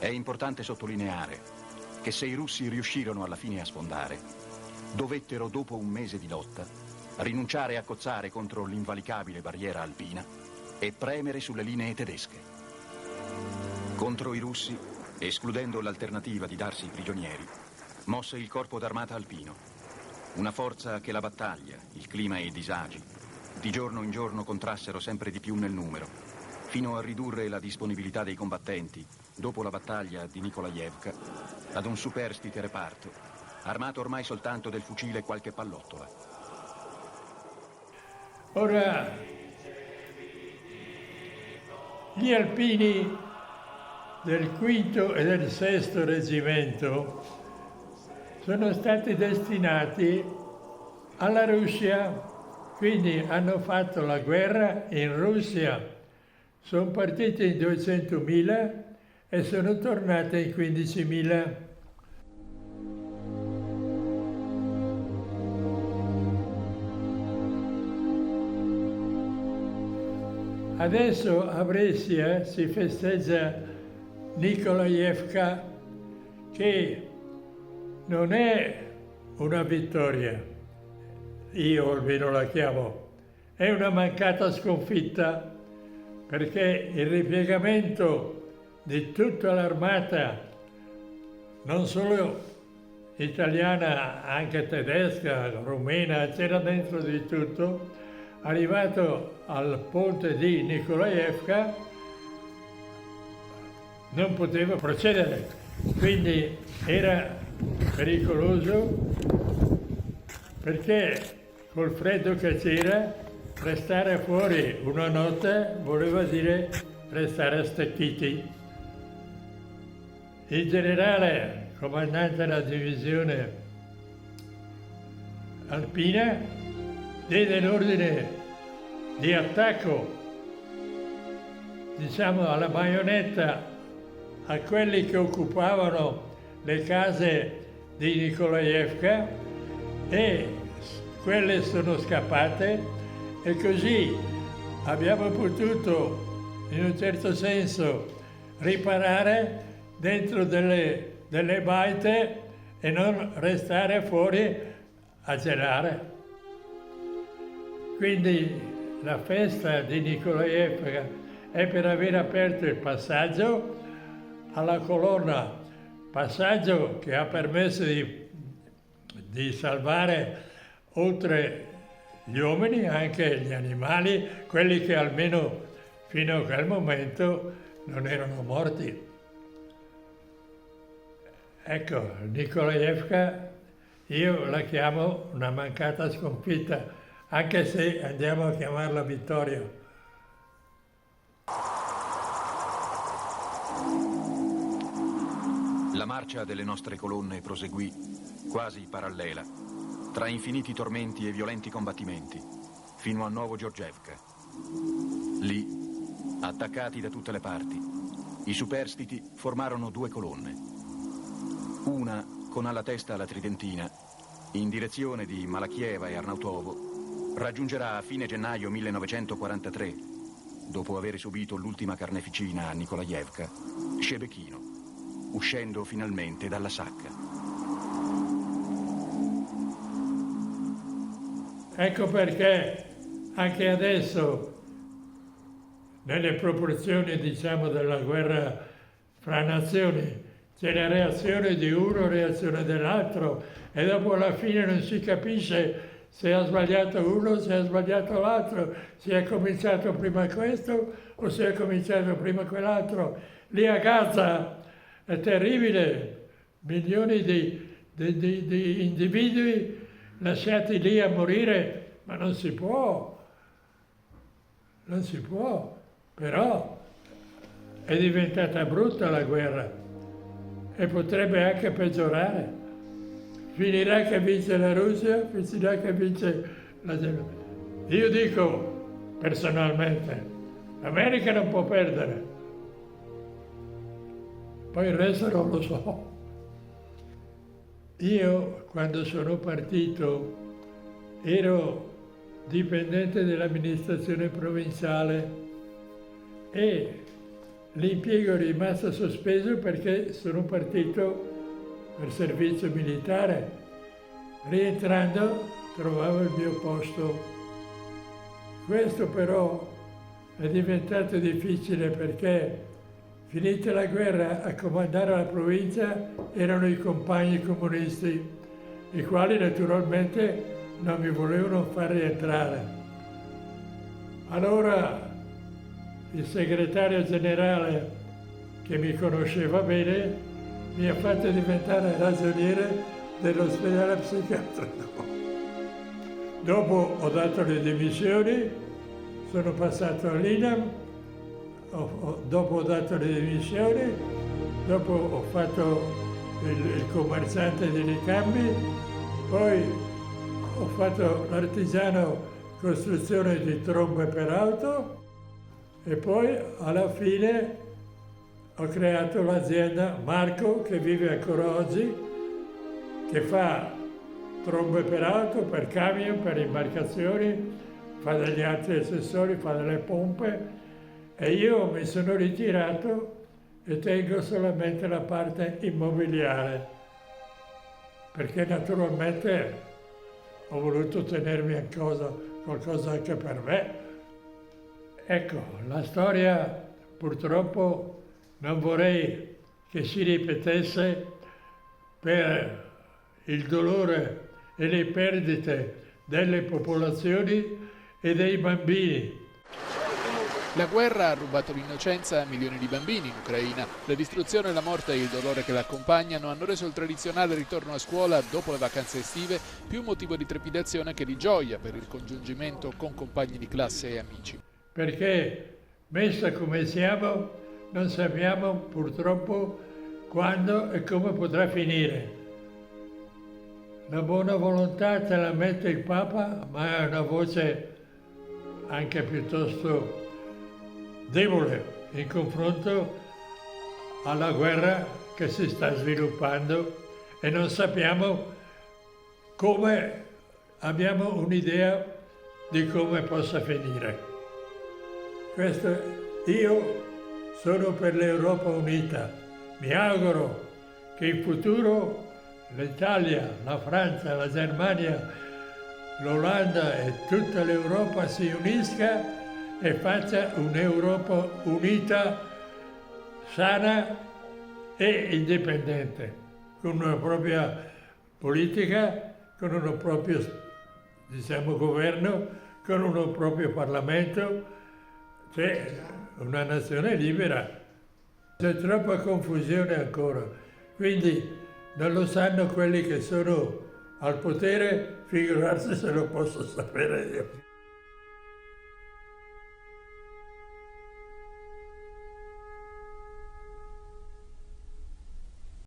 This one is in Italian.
È importante sottolineare che se i russi riuscirono alla fine a sfondare, dovettero, dopo un mese di lotta, rinunciare a cozzare contro l'invalicabile barriera alpina e premere sulle linee tedesche. Contro i russi, escludendo l'alternativa di darsi prigionieri, mosse il corpo d'armata alpino, una forza che la battaglia, il clima e i disagi, di giorno in giorno contrassero sempre di più nel numero, fino a ridurre la disponibilità dei combattenti, dopo la battaglia di Nikolajevka, ad un superstite reparto, armato ormai soltanto del fucile e qualche pallottola. Ora, gli alpini del quinto e del sesto reggimento sono stati destinati alla Russia, quindi hanno fatto la guerra in Russia. Sono partiti in 200.000 e sono tornati in 15.000. Adesso a Brescia si festeggia Nikolajevka, che non è una vittoria, io almeno la chiamo, è una mancata sconfitta, perché il ripiegamento di tutta l'armata, non solo italiana, anche tedesca, rumena, c'era dentro di tutto, arrivato al ponte di Nikolajevka, non poteva procedere, quindi era pericoloso, perché col freddo che c'era, restare fuori una notte voleva dire restare stecchiti. Il generale, comandante della divisione alpina, diede l'ordine di attacco, diciamo alla baionetta, a quelli che occupavano le case di Nikolajevka, e quelle sono scappate, e così abbiamo potuto, in un certo senso, riparare dentro delle baite e non restare fuori a gelare. Quindi la festa di Nikolajevka è per aver aperto il passaggio alla colonna, passaggio che ha permesso di salvare, oltre gli uomini, anche gli animali, quelli che almeno fino a quel momento non erano morti. Ecco, Nikolajevka io la chiamo una mancata sconfitta, anche se andiamo a chiamarla vittoria. La marcia delle nostre colonne proseguì, quasi parallela, tra infiniti tormenti e violenti combattimenti, fino a Novogorgevka. Lì, attaccati da tutte le parti, i superstiti formarono due colonne. Una con alla testa la tridentina, in direzione di Malachieva e Arnautovo, raggiungerà a fine gennaio 1943, dopo aver subito l'ultima carneficina a Nikolajevka, Shebekino, uscendo finalmente dalla sacca. Ecco perché anche adesso, nelle proporzioni, diciamo, della guerra fra nazioni, c'è la reazione di uno, reazione dell'altro, e dopo alla fine non si capisce se ha sbagliato uno, se ha sbagliato l'altro, se è cominciato prima questo o se è cominciato prima quell'altro. Lì a Gaza è terribile, milioni di individui lasciati lì a morire, ma non si può, però è diventata brutta la guerra e potrebbe anche peggiorare. Finirà che vince la Russia, finirà che vince la Germania. Io dico personalmente, l'America non può perdere, poi il resto non lo so. Io, quando sono partito, ero dipendente dell'amministrazione provinciale e l'impiego è rimasto sospeso perché sono partito per servizio militare. Rientrando trovavo il mio posto. Questo però è diventato difficile perché, finita la guerra, a comandare la provincia erano i compagni comunisti, i quali naturalmente non mi volevano far rientrare. Allora il segretario generale, che mi conosceva bene, mi ha fatto diventare ragioniere dell'ospedale psichiatrico. Dopo ho dato le dimissioni, sono passato all'INAM, dopo ho dato le dimissioni, dopo ho fatto il commerciante di ricambi, poi ho fatto l'artigiano costruzione di trombe per auto e poi alla fine ho creato l'azienda Marco, che vive ancora oggi, che fa trombe per auto, per camion, per imbarcazioni, fa degli altri accessori, fa delle pompe, e io mi sono ritirato e tengo solamente la parte immobiliare, perché naturalmente ho voluto tenermi qualcosa anche per me. Ecco, la storia purtroppo non vorrei che si ripetesse per il dolore e le perdite delle popolazioni e dei bambini. La guerra ha rubato l'innocenza a milioni di bambini in Ucraina. La distruzione, la morte e il dolore che l'accompagnano hanno reso il tradizionale ritorno a scuola dopo le vacanze estive più motivo di trepidazione che di gioia per il congiungimento con compagni di classe e amici. Perché, messa come siamo, non sappiamo purtroppo quando e come potrà finire. La buona volontà te la mette il Papa, ma è una voce anche piuttosto debole in confronto alla guerra che si sta sviluppando e non sappiamo come, abbiamo un'idea di come possa finire. Io sono per l'Europa unita. Mi auguro che in futuro l'Italia, la Francia, la Germania, l'Olanda e tutta l'Europa si unisca e faccia un'Europa unita, sana e indipendente, con una propria politica, con un proprio, governo, con un proprio Parlamento, cioè una nazione libera. C'è troppa confusione ancora, quindi non lo sanno quelli che sono al potere, figurarsi se lo posso sapere io.